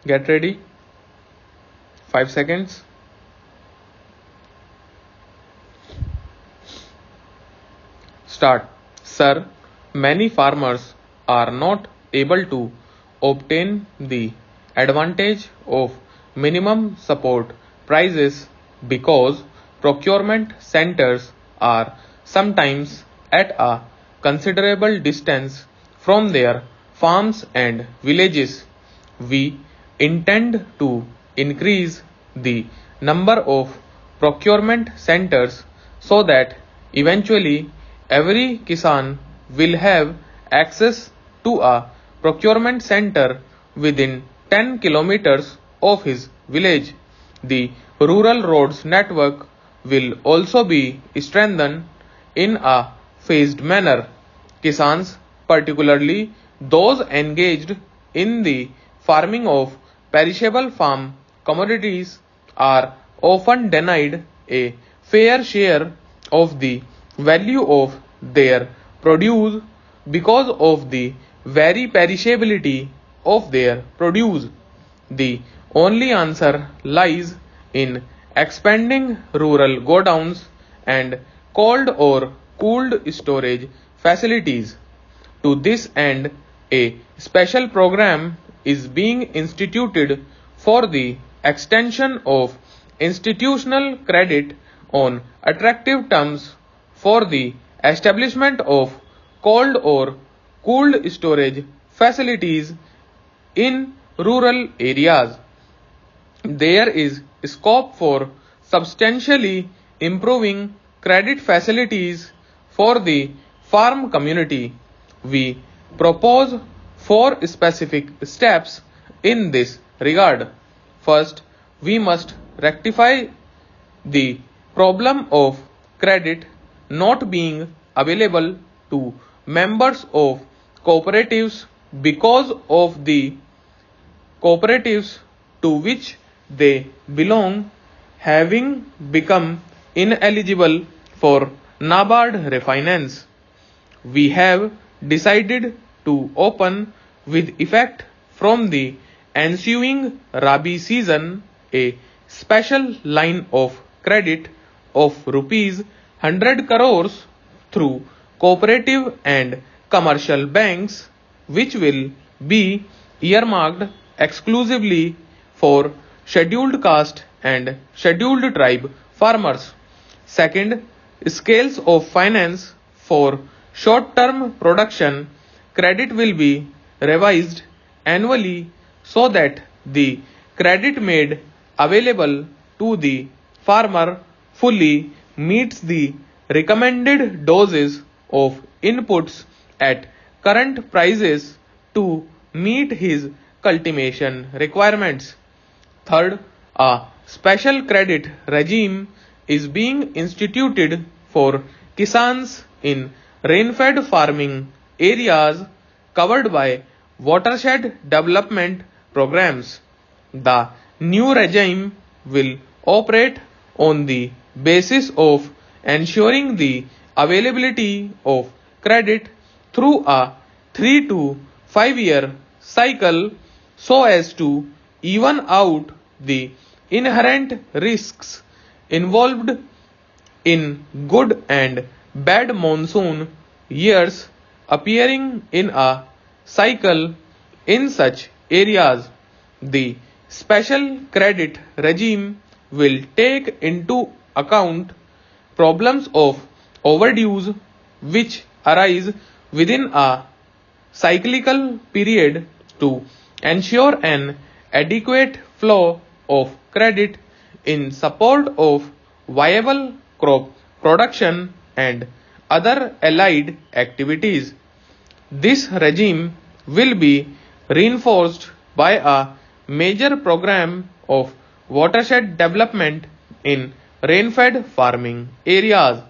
Get ready. 5 seconds. Start. Sir, many farmers are not able to obtain the advantage of minimum support prices because procurement centers are sometimes at a considerable distance from their farms and villages. We intend to increase the number of procurement centers so that eventually every Kisan will have access to a procurement center within 10 kilometers of his village. The rural roads network will also be strengthened in a phased manner. Kisans, particularly those engaged in the farming of perishable farm commodities, are often denied a fair share of the value of their produce because of the very perishability of their produce. The only answer lies in expanding rural godowns and cold or cooled storage facilities. To this end, a special program is being instituted for the extension of institutional credit on attractive terms for the establishment of cold or cooled storage facilities in rural areas. There is scope for substantially improving credit facilities for the farm community. We propose 4 specific steps in this regard. First, we must rectify the problem of credit not being available to members of cooperatives because of the cooperatives to which they belong having become ineligible for NABARD refinance. We have decided to open with effect from the ensuing Rabi season a special line of credit of rupees 100 crores through cooperative and commercial banks, which will be earmarked exclusively for scheduled caste and scheduled tribe farmers. Second, scales of finance for short-term production credit will be revised annually so that the credit made available to the farmer fully meets the recommended doses of inputs at current prices to meet his cultivation requirements. Third, a special credit regime is being instituted for Kisans in rain-fed farming areas covered by watershed development programs. The new regime will operate on the basis of ensuring the availability of credit through a 3 to 5 year cycle so as to even out the inherent risks involved in good and bad monsoon years appearing in a cycle in such areas. The special credit regime will take into account problems of overdues which arise within a cyclical period to ensure an adequate flow of credit in support of viable crop production and other allied activities. This regime will be reinforced by a major program of watershed development in rain-fed farming areas.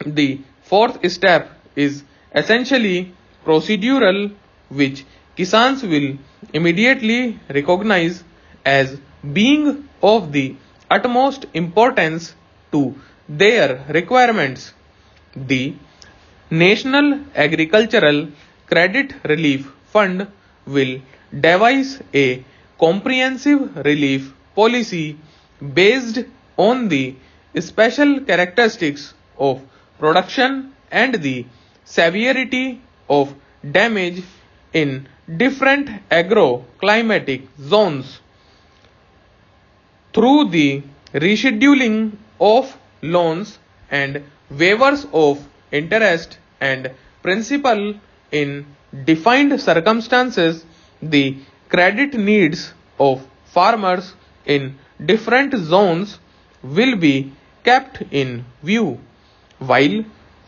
The fourth step is essentially procedural, which Kisans will immediately recognize as being of the utmost importance to their requirements. The National Agricultural Credit Relief Fund will devise a comprehensive relief policy based on the special characteristics of production and the severity of damage in different agroclimatic zones. Through the rescheduling of loans and waivers of interest and principal in defined circumstances, the credit needs of farmers in different zones will be kept in view. While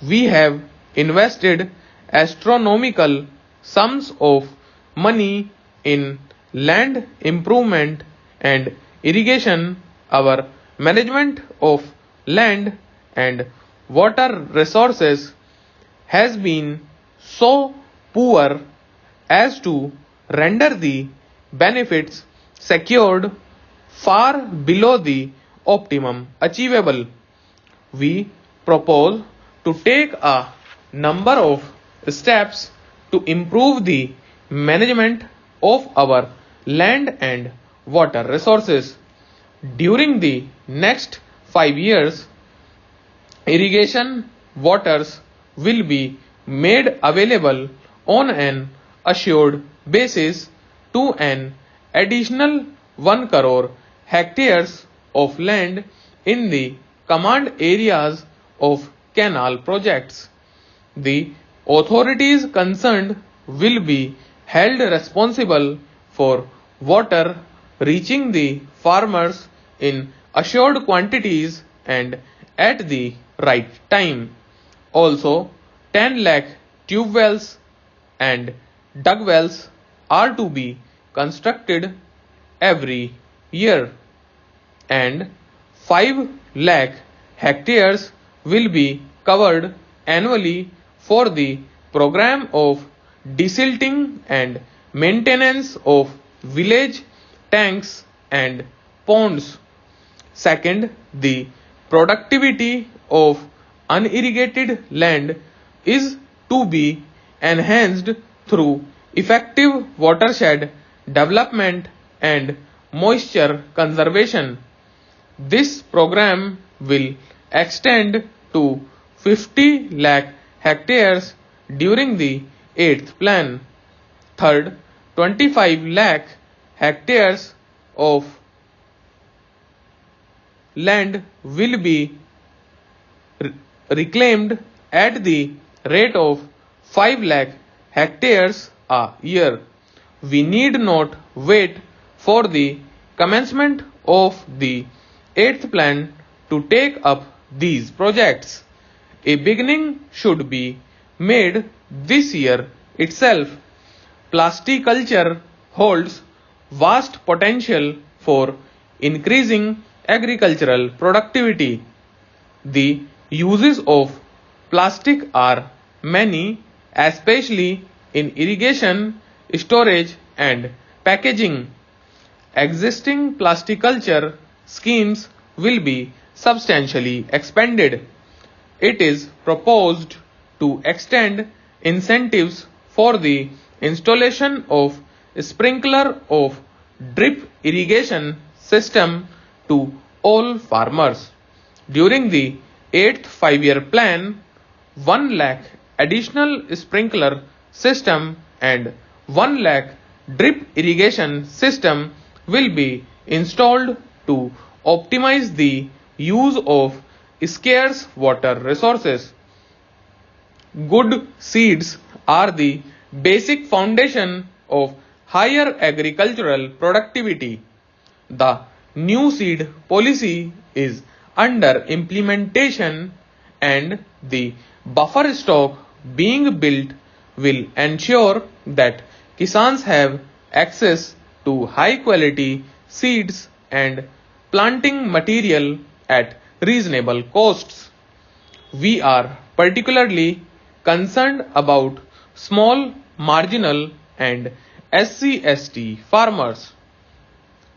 we have invested astronomical sums of money in land improvement and irrigation, our management of land and water resources has been so poor as to render the benefits secured far below the optimum achievable. We propose to take a number of steps to improve the management of our land and water resources. During the next 5 years, irrigation waters will be made available on an assured basis to an additional 1 crore hectares of land in the command areas of canal projects. The authorities concerned will be held responsible for water reaching the farmers in assured quantities and at the right time. Also, 10 lakh tube wells and dug wells are to be constructed every year, and 5 lakh hectares will be covered annually for the program of desilting and maintenance of village tanks and ponds. Second, the productivity of unirrigated land is to be enhanced through effective watershed development and moisture conservation. This program will extend to 50 lakh hectares during the 8th plan. Third, 25 lakh hectares of land will be reclaimed at the rate of 5 lakh hectares a year. We need not wait for the commencement of the 8th plan to take up these projects. A beginning should be made this year itself. Plasticulture holds vast potential for increasing agricultural productivity. The uses of plastic are many, especially in irrigation, storage and packaging. Existing plasticulture schemes will be substantially expanded. It is proposed to extend incentives for the installation of sprinkler of drip irrigation system to all farmers. During the 8th 5-year plan, 1 lakh additional sprinkler system and 1 lakh drip irrigation system will be installed to optimize the use of scarce water resources. Good seeds are the basic foundation of higher agricultural productivity. The new seed policy is under implementation, and the buffer stock being built will ensure that Kisans have access to high quality seeds and planting material at reasonable costs. We are particularly concerned about small, marginal and SC/ST farmers.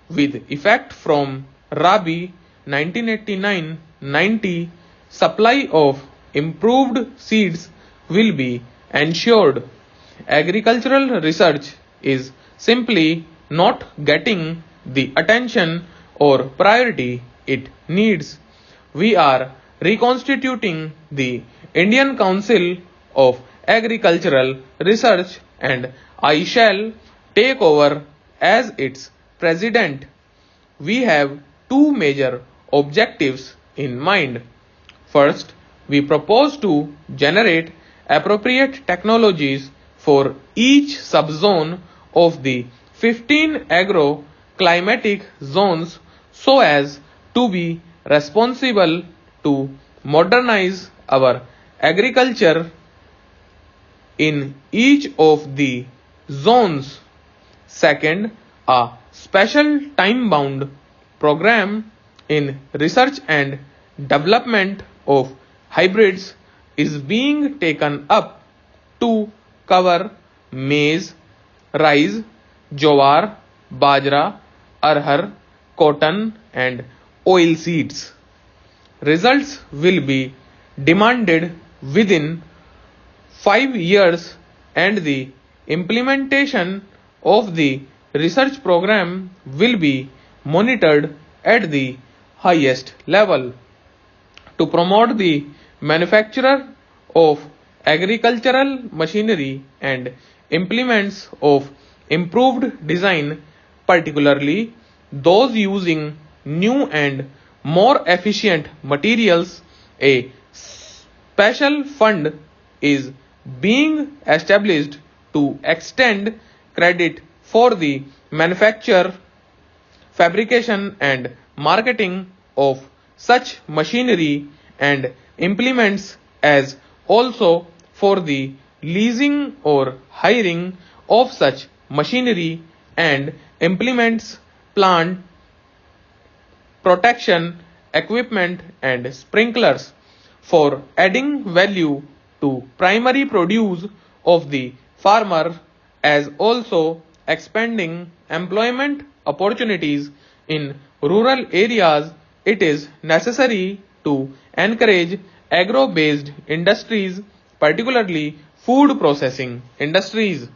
With effect from Rabi 1989-90, supply of improved seeds will be ensured. Agricultural research is simply not getting the attention or priority it needs. We are reconstituting the Indian Council of Agricultural Research and I shall take over as its president. We have two major objectives in mind. First, we propose to generate appropriate technologies for each subzone of the 15 agro-climatic zones so as to be responsible to modernize our agriculture in each of the zones. Second, a special time-bound program in research and development of hybrids is being taken up to cover maize, rice, jowar, bajra, arhar, cotton and oil seeds. Results will be demanded within 5 years and the implementation of the research program will be monitored at the highest level. To promote the manufacture of agricultural machinery and implements of improved design, particularly those using new and more efficient materials, a special fund is being established to extend credit for the manufacture, fabrication and marketing of such machinery and implements as also for the leasing or hiring of such machinery and implements, plant protection equipment and sprinklers for adding value to primary produce of the farmer as also expanding employment opportunities in rural areas. It is necessary to encourage agro-based industries, particularly food processing industries.